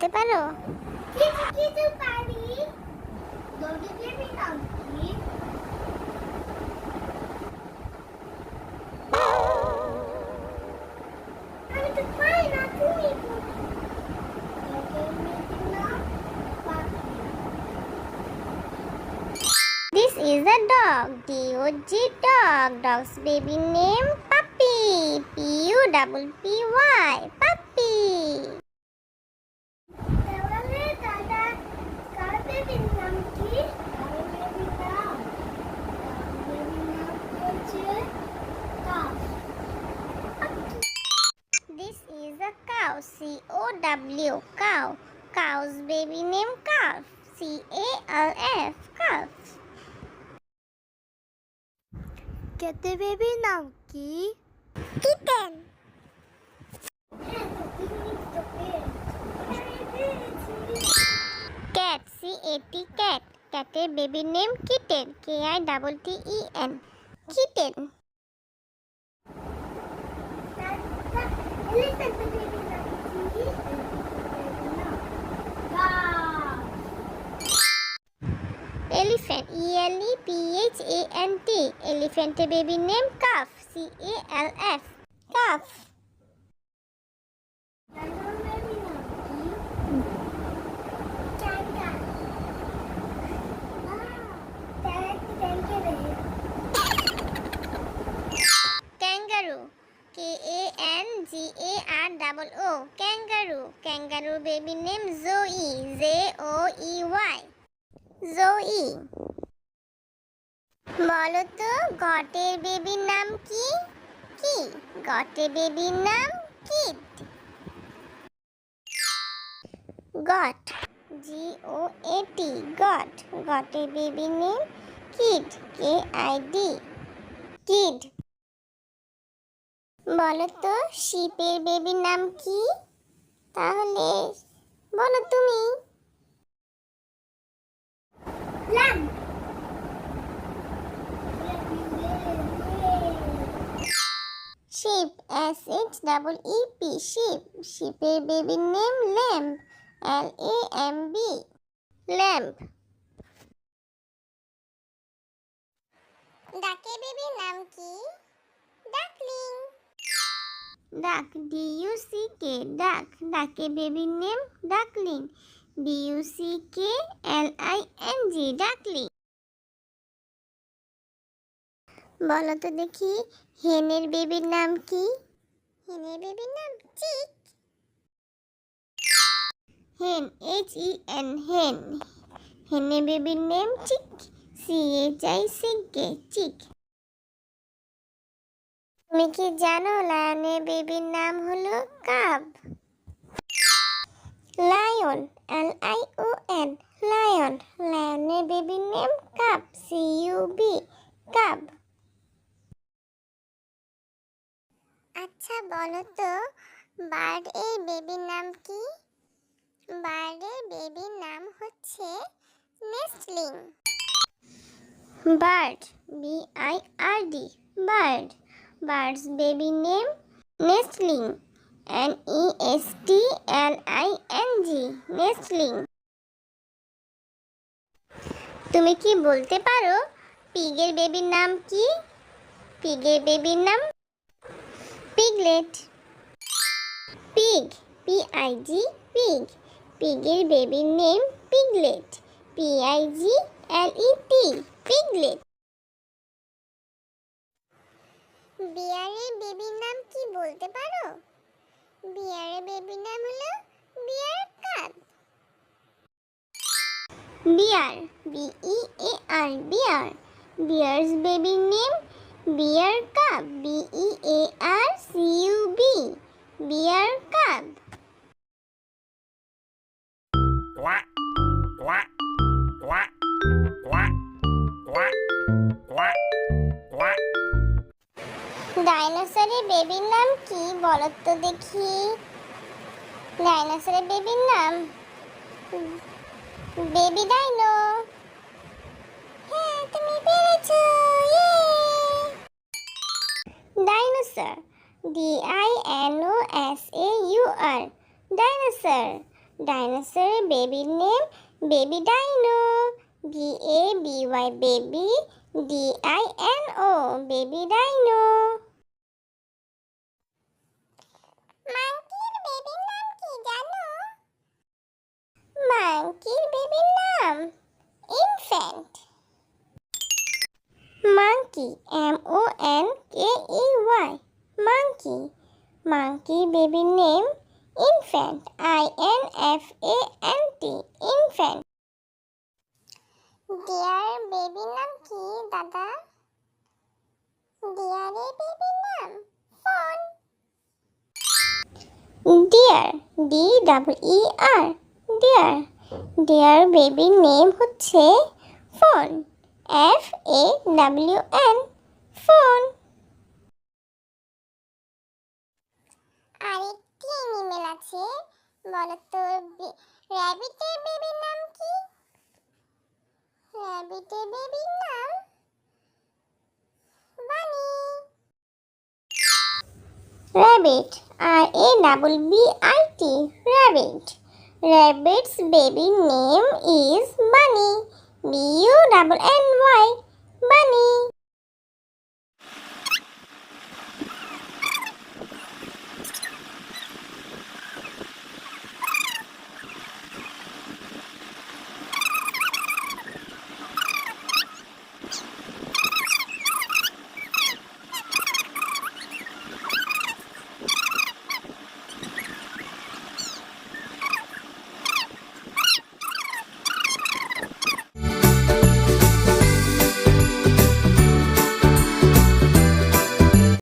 বলতে পারো? কিছু পারি। ডগি বেবি নাম কি? আমি তো পারি না, তুমি বলো। ডগি বেবি নাম পাপি। This is a dog. D-O-G dog. Dog's baby name Puppy. P-U-P-P-Y. Puppy. তাহলে দাদা কার বেবির নাম কি? কার বেবির নাম? বেবির নাম হচ্ছে calf. This is a cow. C-O-W. Cow. Cow's baby name Calf. C-A-L-F. Calf. কেতে বেবির নাম কি? কিটেন। Cat. C-A-T. Cat. Catের baby name Kitten. K-I-T-T-E-N. Kitten. Elephant. E-L-E-P-H-A-N-T. Elephant's baby name Calf. C-A-L-F. Calf. Kangaroo. K-A-N-G-A-R-O-O. Kangaroo. Kangaroo baby name Zoe. Z-O-E-Y. Zoe. বলো তো গটের বেবির নাম কি? কি? গটের বেবির নাম কিড। গট। G-O-A-T. গট। গটের বেবির নেম কিড। K-I-D. কিড। বলো তো শিপের বেবির নাম কি? তাহলে বলো তুমি। শিপ। S-H-E-E-P. শিপ। শিপের বেবির নেম ল্যাম্প। L-A-M-B. ল্যাম্প। ডাকের বেবির নাম কি? ডাকলিং। ডাক। D-U-C-K. ডাক। ডাকের বেবির নেম ডাকলিং। D-U-C-K-L-I-N-G. ডাকলিং। বলো তো দেখি হেনের বেবির নাম কি? হেনের বেবির নাম চিক। হেন। H-E-N. হেন। হেনের বেবির নেম চিক। C-H-I-C-K. চিক। তুমি কি জানো লায়নের বেবির নাম হলো কাব? লায়ন। L-I-O-N. লায়ন। লায়নের বেবির নেম কাব। C-U-B. কাব। আচ্ছা বলো তো বার্ড এর বেবির নাম কি? বার্ডের বেবির নাম হচ্ছে নেস্টলিং। Bird. B-I-R-D. Bird. Birds baby name নেস্টলিং। N-E-S-T-L-I-N-G. নেস্টলিং। তুমি কি বলতে পারো পিগের বেবির নাম কি? পিগের বেবির নাম পিগলেট। পিগ। P-I-G. পিগ। পিগের বেবির নেম পিগলেট। P-I-G-L-E-T. পিগলেট। বিয়ারের বেবির নাম কি বলতে পারো? বিয়ারের বেবির নাম হলো বিয়ার কাব। বিয়ার। B-E-A-R. বিয়ার। বিয়ার's বেবির নেম বিয়ার কাব। B-E-A-R-C-U-B. বিয়ার কাব। Quack, quack, quack, quack, quack, quack, quack. ডাইনোসরের বেবির নাম কি বলো তো দেখি? ডাইনোসরের বেবির নাম বেবি ডাইনো। হ্যাঁ তুমি পেরেছো, ইয়ে। ডাইনোসর। D-I-N-O-S-A-U-R. ডাইনোসর। ডাইনোসরের বেবির name baby dino, BABY baby, DINO baby dino. মাংকির বেবির নাম কি জানো? মাংকির বেবির নাম infant. Monkey, MONKEY, monkey. Monkey baby name infant, INFANT, infant. Deer বেবির নাম কি দাদা? ডিয়ারের বেবির নাম fawn. Deer, DEER, deer. Deer baby name হচ্ছে ফন, FAWN, ফোন। আরেকটি অ্যানিমেল আছে, বলো তো র‍্যাবিটের বেবির নাম কি? র‍্যাবিটের বেবির নাম বানি। Rabbit, RABBIT, rabbit. Rabbit's baby name is Bunny, BUNNY, bunny.